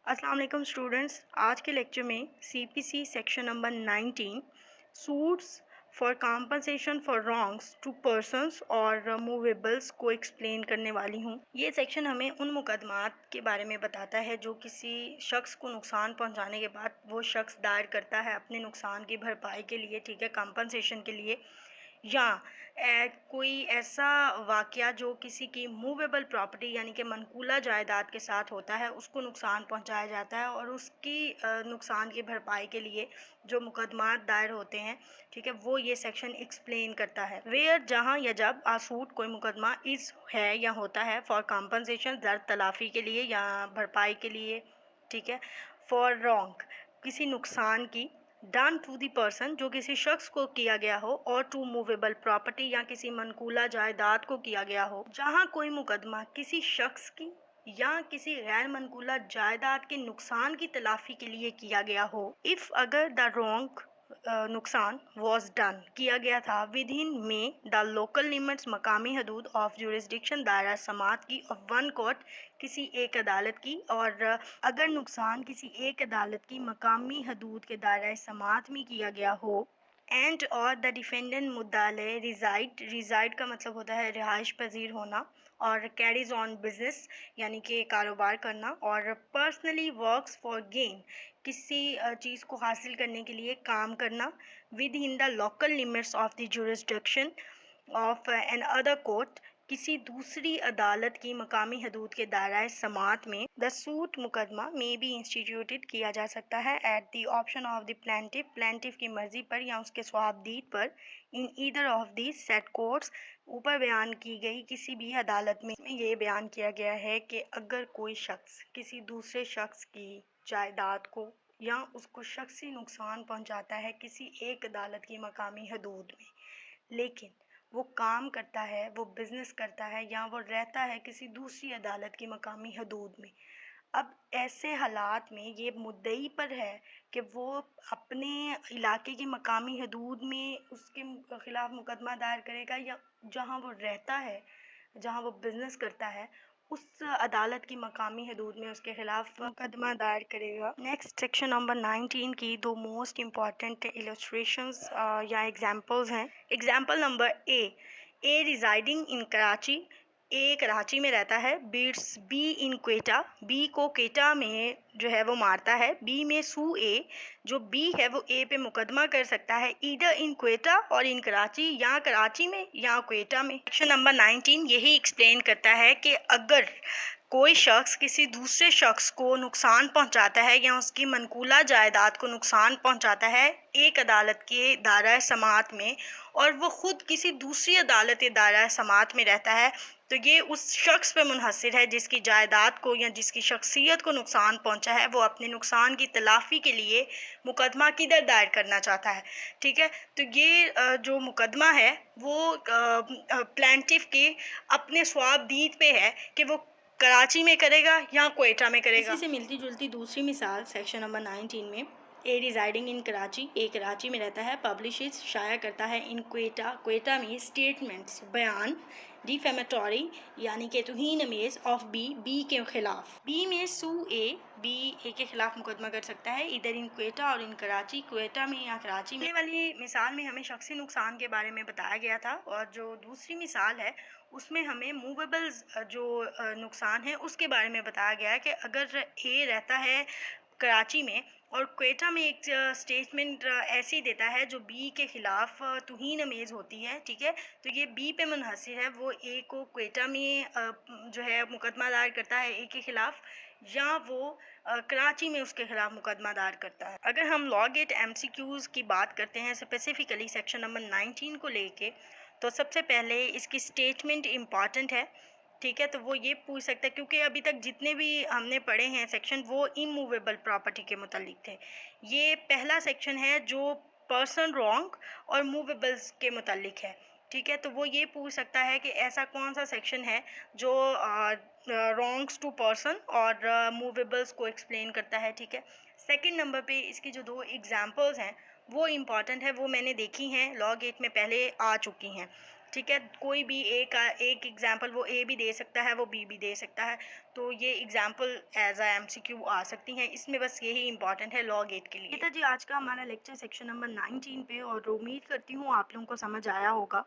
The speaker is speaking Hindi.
अस्सलाम वालेकुम स्टूडेंट्स। आज के लेक्चर में CPC section number 19 suits for compensation for wrongs to persons और मूवेबल्स को एक्सप्लेन करने वाली हूँ। ये सेक्शन हमें उन मुकदमात के बारे में बताता है जो किसी शख्स को नुकसान पहुँचाने के बाद वो शख्स दायर करता है अपने नुकसान की भरपाई के लिए, ठीक है, कॉम्पनसेशन के लिए, या कोई ऐसा वाक़या जो किसी की मूवेबल प्रॉपर्टी यानी कि मनकूला जायदाद के साथ होता है, उसको नुकसान पहुंचाया जाता है और उसकी नुकसान की भरपाई के लिए जो मुकदमात दायर होते हैं, ठीक है, वो ये सेक्शन एक्सप्लेन करता है। वेयर जहां या जब आसूट कोई मुकदमा इस है या होता है फॉर कॉम्पनसेशन दर्द तलाफ़ी के लिए या भरपाई के लिए, ठीक है, फॉर रॉन्ग किसी नुकसान की, डन टू दी पर्सन जो किसी शख्स को किया गया हो, और टू मूवेबल प्रॉपर्टी या किसी मनकूला जायदाद को किया गया हो। जहां कोई मुकदमा किसी शख्स की या किसी गैर मनकूला जायदाद के नुकसान की तलाफी के लिए किया गया हो, इफ़ अगर द रॉन्ग नुकसान वॉज डन किया गया था विद इन में द लोकल लिमिट्स मकामी हदूद ऑफ जुरिस्डिक्शन दायरा समात की ऑफ वन कोर्ट किसी एक अदालत की, और अगर नुकसान किसी एक अदालत की मकामी हदूद के दायरा समात में किया गया हो, एंड और द डिफेंडेंट मुद्दाले रिजाइड का मतलब होता है रिहाइश पजीर होना, और कैरीज ऑन बिजनेस यानी कि कारोबार करना, और पर्सनली वर्क्स फॉर गेन किसी चीज़ को हासिल करने के लिए काम करना within the local limits of the jurisdiction of another court किसी दूसरी अदालत की मकामी हदूद के दायरा समात में, द सूट मुकदमा में भी इंस्टीट्यूटेड किया जा सकता है at the option of the plaintiff की मर्जी पर या उसके स्वाबदीद पर, in either of the set courts ऊपर बयान की गई किसी भी अदालत में। ये बयान किया गया है कि अगर कोई शख्स किसी दूसरे शख्स की जायदाद को या उसको शख्सी नुकसान पहुंचाता है किसी एक अदालत की मकामी हदूद में, लेकिन वो काम करता है, वो बिज़नेस करता है या वो रहता है किसी दूसरी अदालत की मकामी हदूद में, अब ऐसे हालात में ये मुद्दई पर है कि वो अपने इलाके की मकामी हदूद में उसके ख़िलाफ़ मुकदमा दायर करेगा, या जहाँ वो रहता है, जहाँ वो बिज़नेस करता है, उस अदालत की मकामी हदूद में उसके ख़िलाफ़ मुकदमा दायर करेगा। नेक्स्ट सेक्शन नंबर 19 की दो मोस्ट इम्पॉर्टेंट इलस्ट्रेशंस या एग्जांपल्स हैं। Example number A residing in Karachi, A Karachi में रहता है, beats B in Quetta, B को क्वेटा में जो है वो मारता है, बी में सू ए, जो बी है वो ए पे मुकदमा कर सकता है ईदर इन क्वेटा और इन कराची, या कराची में या क्वेटा में। सेक्शन नंबर 19 यही एक्सप्लेन करता है कि अगर कोई शख्स किसी दूसरे शख्स को नुकसान पहुंचाता है या उसकी मनकूला जायदाद को नुकसान पहुंचाता है एक अदालत के दायरा समात में, और वो ख़ुद किसी दूसरी अदालत के दायरा समात में रहता है, तो ये उस शख्स पे मुनहसर है जिसकी जायदाद को या जिसकी शख्सियत को नुकसान पहुंचा है, वो अपने नुकसान की तलाफ़ी के लिए मुकदमा किधर दायर करना चाहता है, ठीक है। तो ये जो मुकदमा है वो प्लेंटिफ के अपने स्वाबदीद पे है कि वो कराची में करेगा या क्वेटा में करेगा। इसी से मिलती जुलती दूसरी मिसाल सेक्शन नंबर 19 में, ए residing in Karachi, A Karachi में रहता है, पब्लिशेस शाया करता है इन क्वेटा, क्वेटा में स्टेटमेंट्स बयान डिफेमेटोरी यानी कि तौहीन अमेज़ ऑफ बी, बी के खिलाफ, बी में सू ए, बी ए के खिलाफ मुकदमा कर सकता है इधर इन क्वेटा और इन कराची, क्वेटा में या कराची में। वाली मिसाल में हमें शख्सी नुकसान के बारे में बताया गया था, और जो दूसरी मिसाल है उसमें हमें मूवेबल्स जो नुकसान है उसके बारे में बताया गया है कि अगर ए रहता है कराची में और क्वेटा में एक स्टेटमेंट ऐसी देता है जो बी के ख़िलाफ़ तौहीन अमेज़ होती है, ठीक है, तो ये बी पे मुनहसर है, वो ए को क्वेटा में जो है मुकदमा दायर करता है ए के ख़िलाफ़, या वो कराची में उसके ख़िलाफ़ मुकदमा दायर करता है। अगर हम लॉ गेट MCQs की बात करते हैं स्पेसिफ़िकली सेक्शन नंबर 19 को लेके, तो सबसे पहले इसकी स्टेटमेंट इम्पॉर्टेंट है, ठीक है, तो वो ये पूछ सकता है, क्योंकि अभी तक जितने भी हमने पढ़े हैं सेक्शन वो इमूवेबल प्रॉपर्टी के मुतालिक थे। ये पहला सेक्शन है जो पर्सन रॉन्ग और मूवेबल्स के मुतालिक है, ठीक है, तो वो ये पूछ सकता है कि ऐसा कौन सा सेक्शन है जो रॉन्ग्स टू पर्सन और मूवेबल्स को एक्सप्लेन करता है, ठीक है। सेकंड नंबर पे इसकी जो दो एग्जांपल्स हैं वो इम्पॉर्टेंट है, वो मैंने देखी हैं, लॉ गेट में पहले आ चुकी हैं। ठीक है, कोई भी एक एग्जाम्पल वो ए भी दे सकता है, वो बी भी दे सकता है। तो ये एग्जाम्पल एज आ एमसीक्यू आ सकती हैं, इसमें बस यही इंपॉर्टेंट है लॉग 8 के लिए। ये था जी आज का हमारा लेक्चर सेक्शन नंबर 19 पे, और उम्मीद करती हूँ आप लोगों को समझ आया होगा।